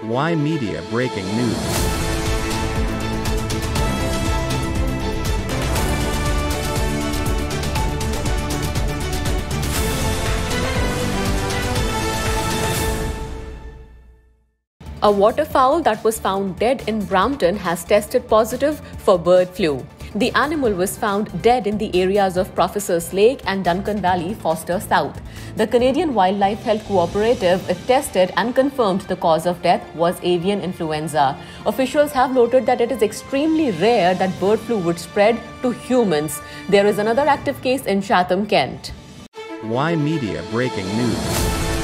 Y Media breaking news. A waterfowl that was found dead in Brampton has tested positive for bird flu. The animal was found dead in the areas of Professor's Lake and Duncan Valley, Foster South. The Canadian Wildlife Health Cooperative tested and confirmed the cause of death was avian influenza. Officials have noted that it is extremely rare that bird flu would spread to humans. There is another active case in Chatham, Kent. Y Media breaking news.